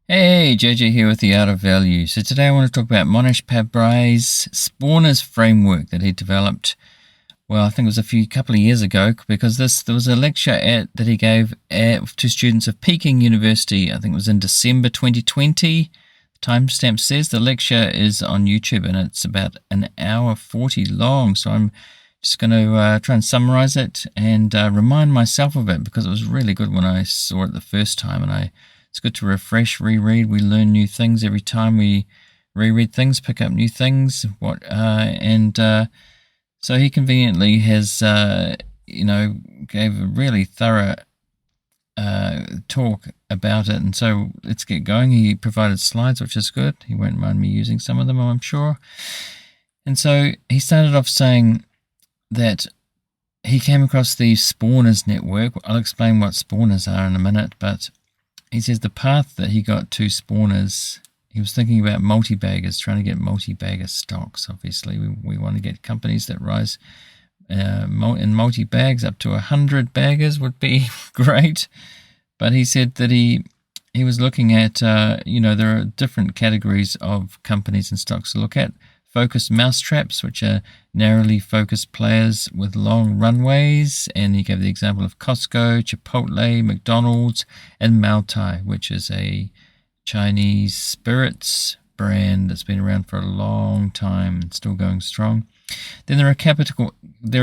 Hey, JJ here with the Art of Value. So today I want to talk about Mohnish Pabrai's Spawners framework that he developed. Well, I think it was couple of years ago, because there was a lecture that he gave to students of Peking University. I think it was in December 2020. The timestamp says the lecture is on YouTube and it's about an hour 40 long. So I'm just going to try and summarize it and remind myself of it, because it was really good when I saw it the first time, and it's good to refresh, reread. We learn new things every time we reread things, pick up new things. So he conveniently has, gave a really thorough talk about it. And so let's get going. He provided slides, which is good. He won't mind me using some of them, I'm sure. And so he started off saying that he came across the Spawners network. I'll explain what Spawners are in a minute, but he says the path that he got to Spawners, he was thinking about multibaggers, trying to get multibagger stocks. Obviously, we want to get companies that rise in multi-bags. Up to 100 baggers would be great. But he said that he was looking at, there are different categories of companies and stocks to look at. Focused mousetraps, which are narrowly focused players with long runways, and he gave the example of Costco, Chipotle, McDonald's, and Maotai, which is a Chinese spirits brand that's been around for a long time and still going strong. Then there are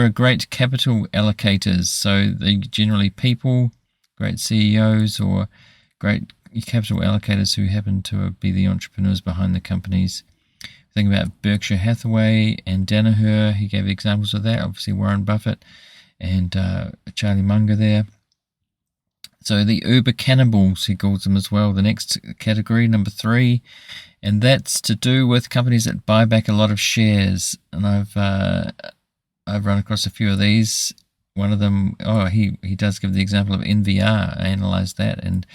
great capital allocators, so they generally people, great CEOs or great capital allocators who happen to be the entrepreneurs behind the companies. Think about Berkshire Hathaway and Danaher. He gave examples of that. Obviously, Warren Buffett and Charlie Munger there. So the Uber cannibals, he calls them as well. The next category, number 3, and that's to do with companies that buy back a lot of shares. And I've run across a few of these. One of them, he does give the example of NVR. I analysed that, and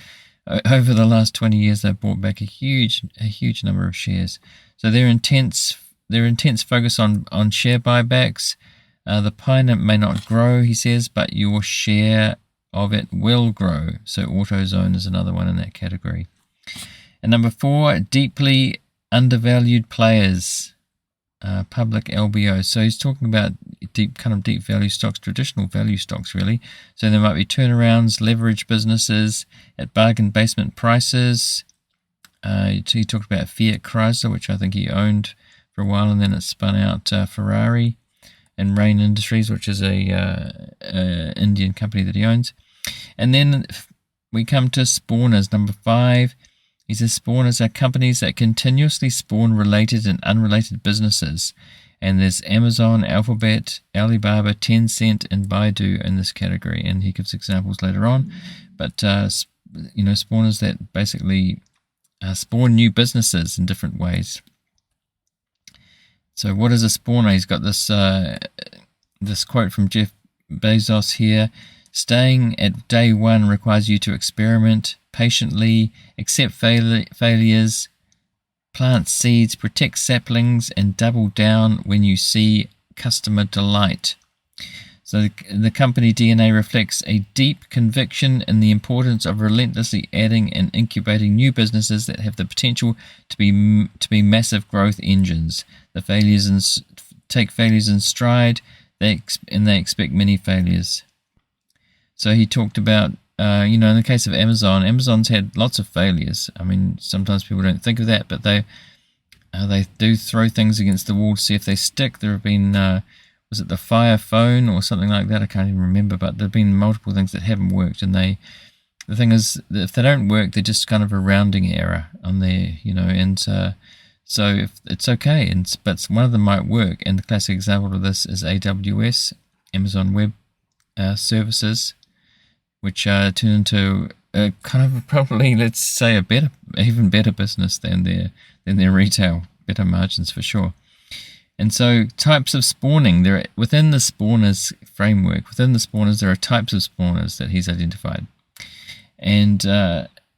over the last 20 years, they've bought back a huge number of shares. So their intense focus on share buybacks. The pie may not grow, he says, but your share of it will grow. So AutoZone is another one in that category. And number 4, deeply undervalued players, public LBO. So he's talking about deep value stocks, traditional value stocks really. So there might be turnarounds, leverage businesses at bargain basement prices. He talked about Fiat Chrysler, which I think he owned for a while, and then it spun out Ferrari, and Rain Industries, which is a Indian company that he owns. And then we come to Spawners, number 5. He says Spawners are companies that continuously spawn related and unrelated businesses. And there's Amazon, Alphabet, Alibaba, Tencent, and Baidu in this category. And he gives examples later on. But, spawners that basically spawn new businesses in different ways. So what is a spawner? He's got this quote from Jeff Bezos here. Staying at day one requires you to experiment patiently, accept failures, plant seeds, protect saplings, and double down when you see customer delight. So the company DNA reflects a deep conviction in the importance of relentlessly adding and incubating new businesses that have the potential to be massive growth engines. Take failures in stride, they expect many failures. So he talked about, in the case of Amazon's had lots of failures. I mean, sometimes people don't think of that, but they do throw things against the wall to see if they stick. There have been, was it the Fire Phone or something like that? I can't even remember, but there have been multiple things that haven't worked. And the thing is, if they don't work, they're just kind of a rounding error on there, and so if it's okay. But one of them might work. And the classic example of this is AWS, Amazon Web Services, which turned into a kind of probably, let's say, even better business than their retail, better margins for sure. And so types of spawning, within the spawners framework, within the spawners there are types of spawners that he's identified. And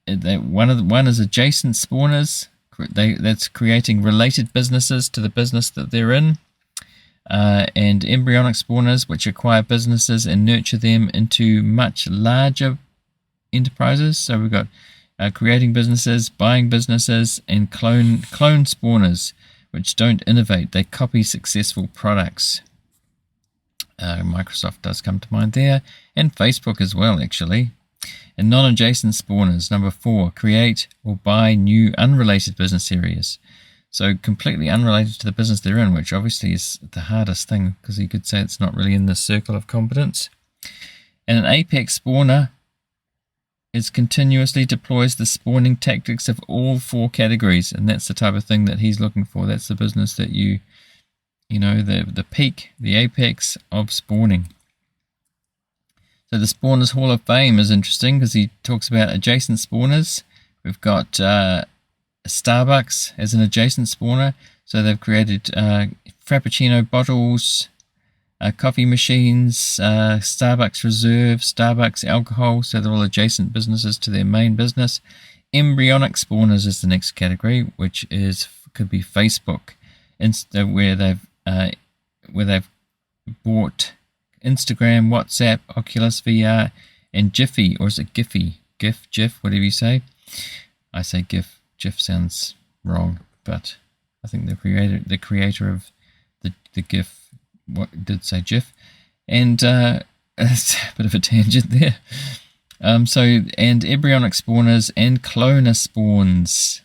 one is adjacent spawners. That's creating related businesses to the business that they're in. And embryonic spawners, which acquire businesses and nurture them into much larger enterprises. So we've got creating businesses, buying businesses, and clone spawners, which don't innovate. They copy successful products. Microsoft does come to mind there, and Facebook as well, actually. And non-adjacent spawners, number 4, create or buy new unrelated business areas. So completely unrelated to the business they're in, which obviously is the hardest thing, because you could say it's not really in the circle of competence. And an apex spawner continuously deploys the spawning tactics of all 4 categories, and that's the type of thing that he's looking for. That's the business that you know, the peak, the apex of spawning. So the Spawners Hall of Fame is interesting because he talks about adjacent spawners. We've got Starbucks as an adjacent spawner. So they've created Frappuccino bottles, coffee machines, Starbucks Reserve, Starbucks alcohol. So they're all adjacent businesses to their main business. Embryonic spawners is the next category, which could be Facebook, where they've bought Instagram, WhatsApp, Oculus VR, and Jiffy, or is it Giphy? GIF, whatever you say. I say GIF. GIF sounds wrong, but I think the creator of the GIF did say GIF, and it's a bit of a tangent there. And embryonic spawners and cloner spawners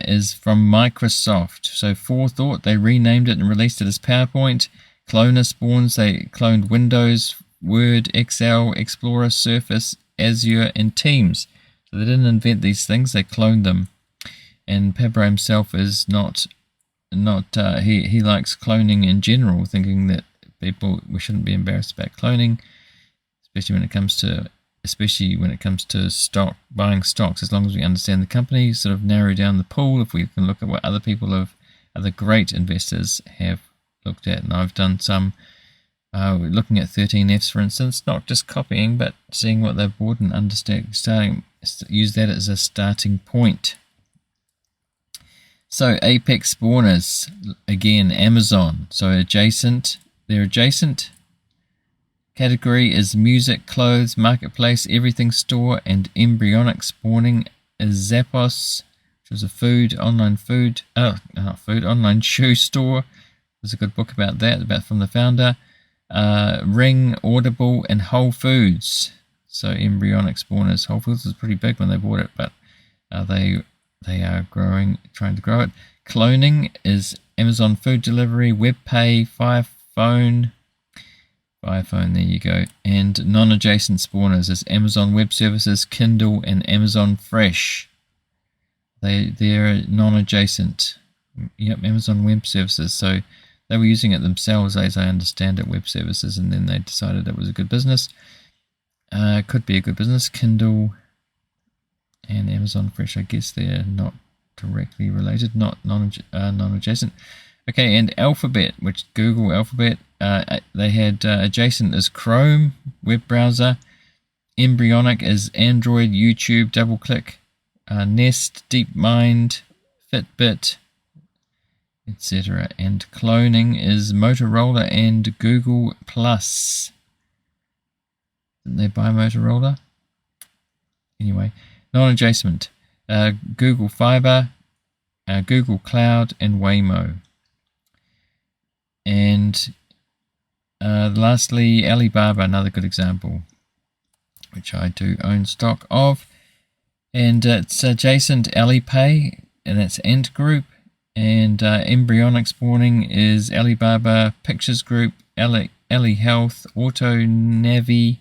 is from Microsoft. So Forethought, they renamed it and released it as PowerPoint. Cloner spawns, they cloned Windows, Word, Excel, Explorer, Surface, Azure, and Teams. So they didn't invent these things, they cloned them. And Pabrai himself is not he likes cloning in general, thinking that we shouldn't be embarrassed about cloning, especially when it comes to buying stocks. As long as we understand the company, sort of narrow down the pool. If we can look at what other great investors have looked at, and I've done some looking at 13Fs, for instance, not just copying, but seeing what they've bought and use that as a starting point. So apex spawners, again, Amazon. So their adjacent category is music, clothes, marketplace, everything store, and embryonic spawning is Zappos, which was a online shoe store. There's a good book about that, from the founder. Ring, Audible, and Whole Foods. So embryonic spawners. Whole Foods was pretty big when they bought it, but they are trying to grow it. Cloning is Amazon Food Delivery, WebPay, Firephone, there you go. And non-adjacent spawners is Amazon Web Services, Kindle, and Amazon Fresh. They're non-adjacent. Yep, Amazon Web Services. So they were using it themselves, as I understand it, web services, and then they decided it was a good business. Could be a good business. Kindle and Amazon Fresh, I guess they're not directly related, not non-adjacent. Okay, and Alphabet, which Google Alphabet, they had adjacent as Chrome web browser, embryonic as Android, YouTube, DoubleClick, Nest, DeepMind, Fitbit, etc. And cloning is Motorola and Google Plus. Didn't they buy Motorola? Anyway, non-adjacent, Google Fiber, Google Cloud, and Waymo. And lastly, Alibaba, another good example, which I do own stock of. And it's adjacent Alipay, and that's Ant Group. And embryonic spawning is Alibaba, Pictures Group, Ali Health, Auto Navi,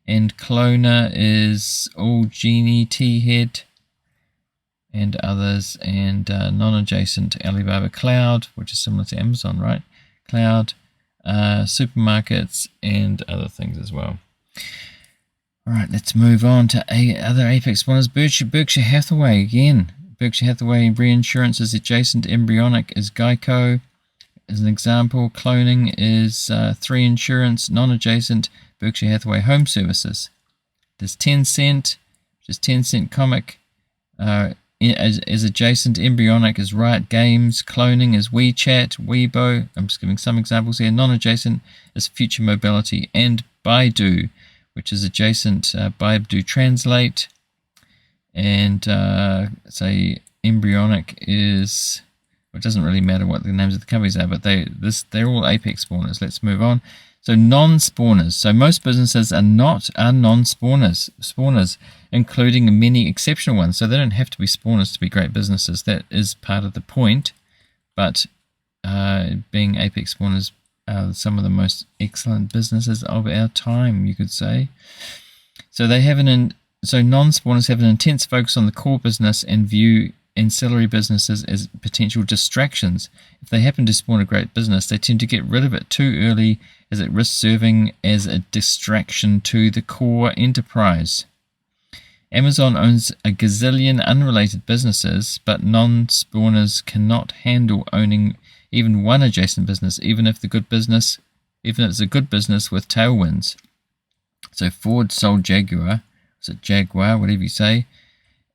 and cloner is All Genie, T-Head, and others. And non-adjacent Alibaba Cloud, which is similar to Amazon, right? Cloud, supermarkets, and other things as well. All right, let's move on to other apex spawners. Berkshire Hathaway again. Berkshire Hathaway reinsurance is adjacent. Embryonic is Geico. As an example, cloning is 3 Insurance. Non-adjacent, Berkshire Hathaway Home Services. There's Tencent, which is Tencent Comic. As adjacent, embryonic is Riot Games. Cloning is WeChat, Weibo. I'm just giving some examples here. Non-adjacent is Future Mobility. And Baidu, which is adjacent, Bibe do translate, and say embryonic is, it doesn't really matter what the names of the companies are, but they're all apex spawners. Let's move on. So non-spawners. So most businesses are non-spawners, including many exceptional ones. So they don't have to be spawners to be great businesses. That is part of the point. But being apex spawners are some of the most excellent businesses of our time, you could say. So non-spawners have an intense focus on the core business and view ancillary businesses as potential distractions. If they happen to spawn a great business, they tend to get rid of it too early, as it risks serving as a distraction to the core enterprise. Amazon owns a gazillion unrelated businesses, but non-spawners cannot handle owning even one adjacent business, even if it's a good business with tailwinds. So Ford sold Jaguar, whatever you say,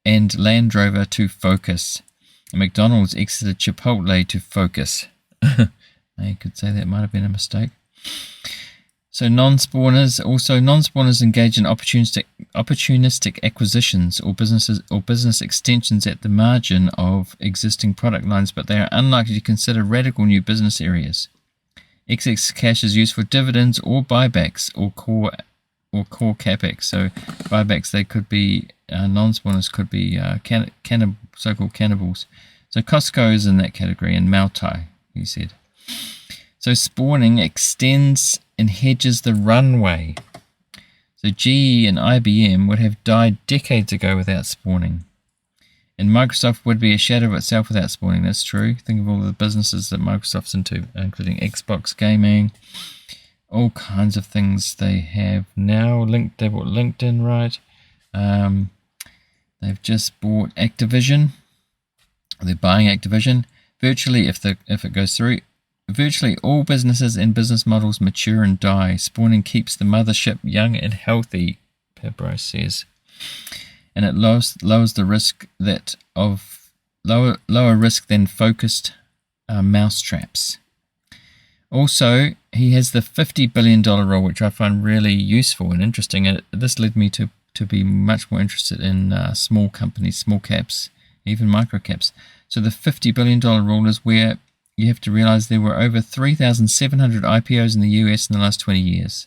and Land Rover to Focus. And McDonald's exited Chipotle to Focus. You could say that might have been a mistake. So non-spawners engage in opportunistic acquisitions or business extensions at the margin of existing product lines, but they are unlikely to consider radical new business areas. Excess cash is used for dividends or buybacks or core capex. So buybacks, they could be non-spawners, could be so-called cannibals. So Costco is in that category, and Mautai, he said. So spawning extends and hedges the runway. So GE and IBM would have died decades ago without spawning. And Microsoft would be a shadow of itself without spawning. That's true. Think of all the businesses that Microsoft's into, including Xbox gaming, all kinds of things they have now. They bought LinkedIn, right? They've just bought Activision. They're buying Activision. Virtually, if it goes through, virtually all businesses and business models mature and die. Spawning keeps the mothership young and healthy, Pabrai says, and it lowers the risk lower risk than focused mousetraps. Also, he has the $50 billion rule, which I find really useful and interesting. And this led me to be much more interested in small companies, small caps, even micro caps. So the $50 billion rule is where you have to realize there were over 3,700 IPOs in the US in the last 20 years.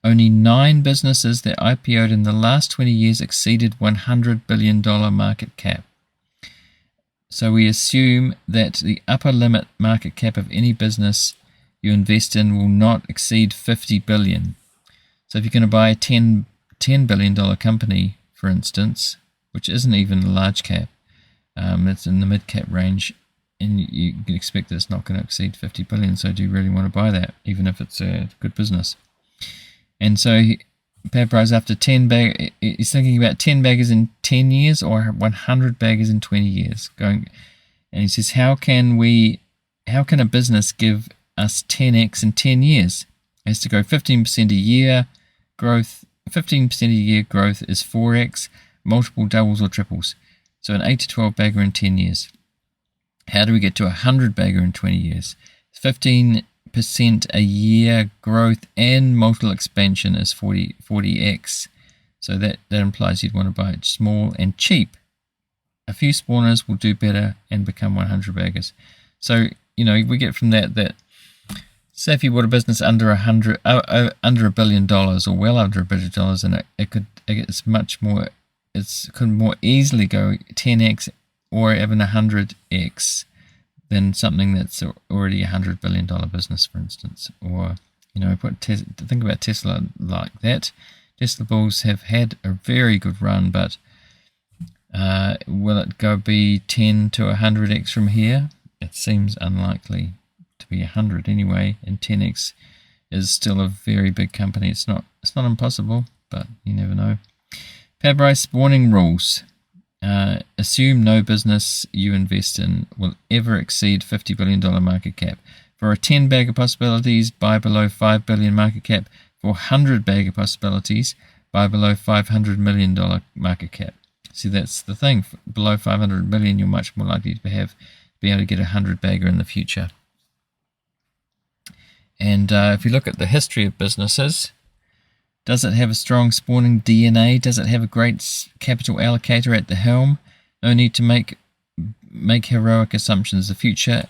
Only 9 businesses that IPO'd in the last 20 years exceeded $100 billion market cap. So we assume that the upper limit market cap of any business you invest in will not exceed $50 billion. So if you're going to buy a $10 billion company, for instance, which isn't even a large cap, it's in the mid cap range, and you can expect that it's not going to exceed $50 billion. So do you really want to buy that, even if it's a good business? And so Pabrai's after 10 bag. He's thinking about 10 baggers in 10 years or 100 baggers in 20 years. And he says, how can a business give us 10x in 10 years? It has to go 15% a year growth. 15% a year growth is 4x, multiple doubles or triples. So an 8 to 12 bagger in 10 years. How do we get to 100 bagger in 20 years? 15% a year growth and multiple expansion is 40x. So that implies you'd want to buy it small and cheap. A few spawners will do better and become 100 baggers. So, we get from that say if you bought a business under $1 billion or well under $1 billion, and it could more easily go 10x or even 100x than something that's already a $100 billion business, for instance. Or, think about Tesla like that. Tesla bulls have had a very good run, but will it be 10 to 100x from here? It seems unlikely to be 100 anyway, and 10x is still a very big company. It's not impossible, but you never know. Pabrai spawning rules. Assume no business you invest in will ever exceed $50 billion market cap. For a 10 bagger possibilities, buy below $5 billion market cap. For 100 bagger possibilities, buy below $500 million market cap. See, that's the thing. Below 500 million, you're much more likely to be able to get a 100 bagger in the future. And if you look at the history of businesses, Does it have a strong spawning DNA? Does it have a great capital allocator at the helm? No need to make heroic assumptions. The future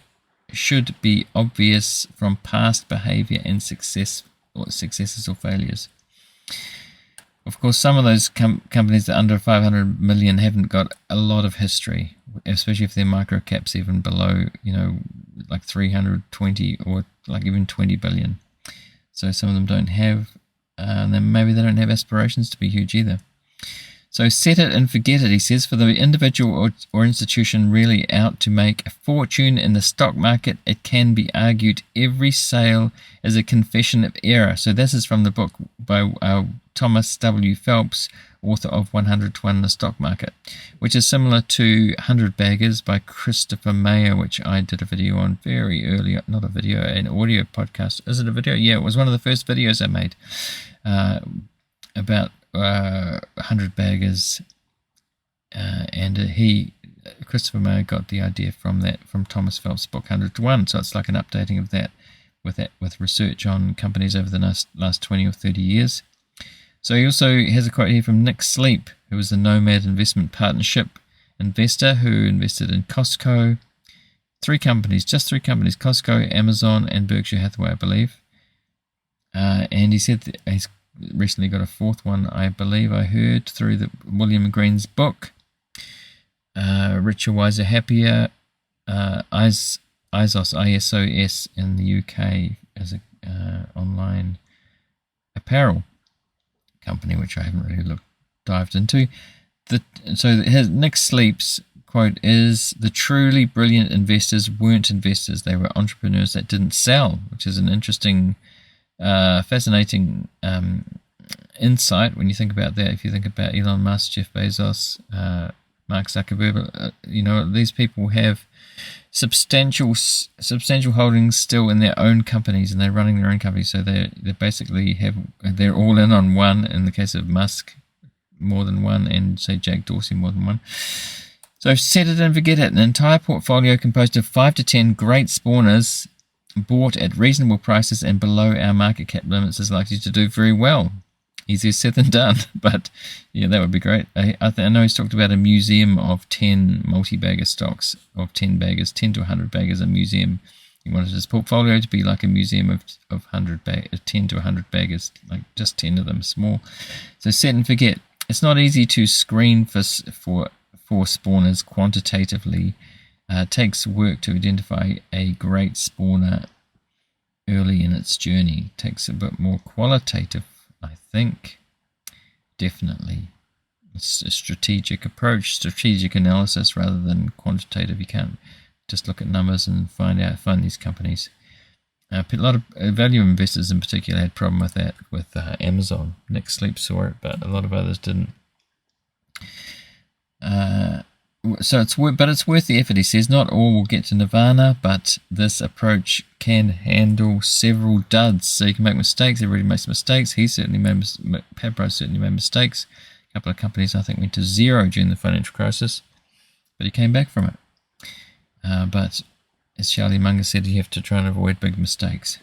should be obvious from past behavior and successes or failures. Of course, some of those companies that are under 500 million haven't got a lot of history, especially if they're micro caps, even below, like 320 or like even 20 billion. So some of them don't have, and then maybe they don't have aspirations to be huge either. So set it and forget it, he says. For the individual or institution really out to make a fortune in the stock market, it can be argued every sale is a confession of error. So this is from the book by Thomas W. Phelps, author of 100 to 1 in the Stock Market, which is similar to 100 Baggers by Christopher Mayer, which I did a video on very early, not a video, an audio podcast. Is it a video? Yeah, it was one of the first videos I made about 100 Baggers, and Christopher Mayer got the idea from Thomas Phelps' book 100 to 1. So it's like an updating of that with research on companies over the last 20 or 30 years. So he also has a quote here from Nick Sleep, who was the Nomad Investment Partnership investor who invested in Costco. Just three companies, Costco, Amazon, and Berkshire Hathaway, I believe. And he said that he's recently got a fourth one, I believe I heard, through the William Green's book, Richer, Wiser, Happier, ISOS in the UK as a online apparel company, which I haven't really dived into. Nick Sleep's quote is, "The truly brilliant investors weren't investors, they were entrepreneurs that didn't sell," which is an interesting, fascinating insight when you think about that. If you think about Elon Musk, Jeff Bezos, Mark Zuckerberg, these people have substantial holdings still in their own companies, and they're running their own companies. So they're all in on one. In the case of Musk, more than one, and say Jack Dorsey, more than one. So set it and forget it. An entire portfolio composed of 5 to 10 great spawners bought at reasonable prices and below our market cap limits is likely to do very well. Easier said than done, but yeah, that would be great. I know he's talked about a museum of 10 multi-bagger stocks, of 10 baggers, 10 to 100 baggers, a museum. He wanted his portfolio to be like a museum of 10 to 100 baggers, like just 10 of them, small. So set and forget. It's not easy to screen for spawners quantitatively. It takes work to identify a great spawner early in its journey. It takes a bit more qualitative, I think. Definitely. It's a strategic approach, strategic analysis rather than quantitative. You can't just look at numbers and find these companies. A lot of value investors in particular had a problem with that with Amazon. Nick Sleep saw it, but a lot of others didn't. So it's worth the effort, he says. Not all will get to nirvana, but this approach can handle several duds. So you can make mistakes. Everybody makes mistakes. Pabrai certainly made mistakes. A couple of companies, I think, went to zero during the financial crisis, but he came back from it. But as Charlie Munger said, you have to try and avoid big mistakes.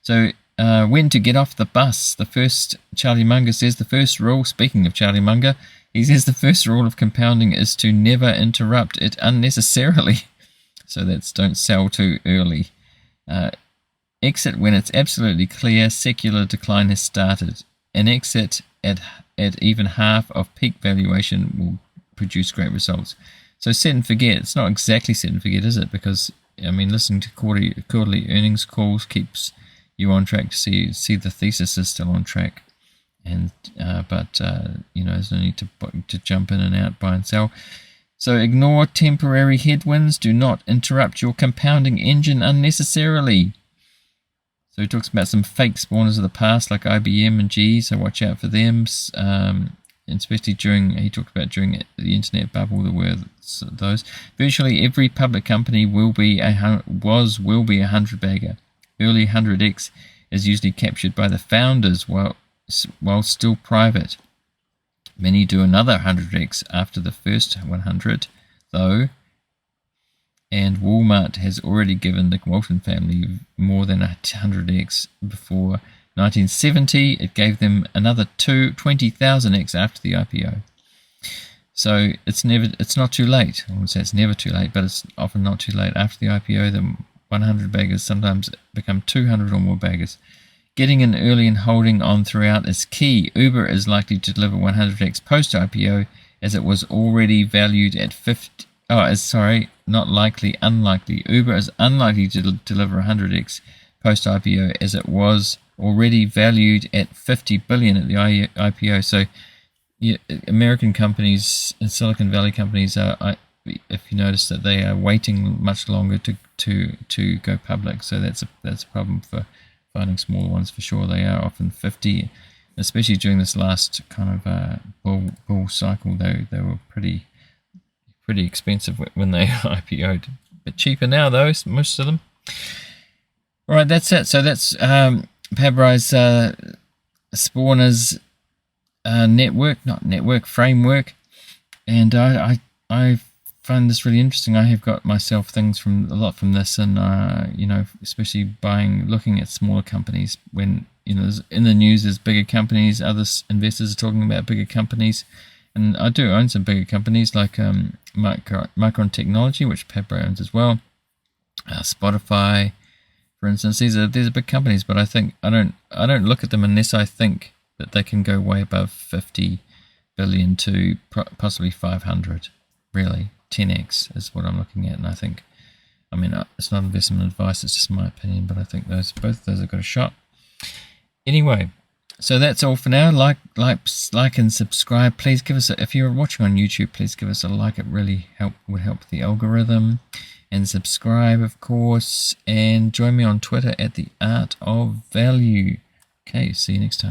So when to get off the bus? Charlie Munger says the first rule, speaking of Charlie Munger, he says the first rule of compounding is to never interrupt it unnecessarily. So that's don't sell too early. Exit when it's absolutely clear secular decline has started. An exit at even half of peak valuation will produce great results. So set and forget. It's not exactly set and forget, is it? Because, listening to quarterly earnings calls keeps you on track to see the thesis is still on track. And there's no need to jump in and out, buy and sell. So ignore temporary headwinds. Do not interrupt your compounding engine unnecessarily. So he talks about some fake spawners of the past like IBM and GE, so watch out for them. Especially he talked about during the internet bubble, there were those. Virtually every public company will be a 100 bagger. Early 100x is usually captured by the founders while still private. Many do another 100x after the first 100, though, and Walmart has already given the Walton family more than 100x before 1970, it gave them another 20,000x after the IPO. So it's not too late. I wouldn't say it's never too late, but it's often not too late. After the IPO, the 100 baggers sometimes become 200 or more baggers. Getting in early and holding on throughout is key. Uber is likely to deliver 100x post-IPO, as it was already valued at 50. Not likely, unlikely. Uber is unlikely to deliver 100x post-IPO, as it was already valued at 50 billion at the IPO. So American companies and Silicon Valley companies are, if you notice, that they are waiting much longer to go public. So that's a problem for finding smaller ones for sure. They are often 50, especially during this last kind of bull cycle. They were pretty expensive when they IPO'd. A bit cheaper now though, most of them. All right, that's it. So that's Pabrai's Spawners framework, and I find this really interesting. I have got myself things a lot from this, and especially looking at smaller companies when in the news there's bigger companies, other investors are talking about bigger companies, and I do own some bigger companies like Micron Technology, which Pabrai owns as well, Spotify, for instance. These are big companies, but I think I don't look at them unless I think that they can go way above 50 billion to possibly 500. Really, 10x is what I'm looking at, and I think, it's not investment advice, it's just my opinion, but I think both of those have got a shot. Anyway, so that's all for now. Like and subscribe. Please give us if you're watching on YouTube, please give us a like. It really would help the algorithm. And subscribe, of course, and join me on Twitter at The Art of Value. Okay, see you next time.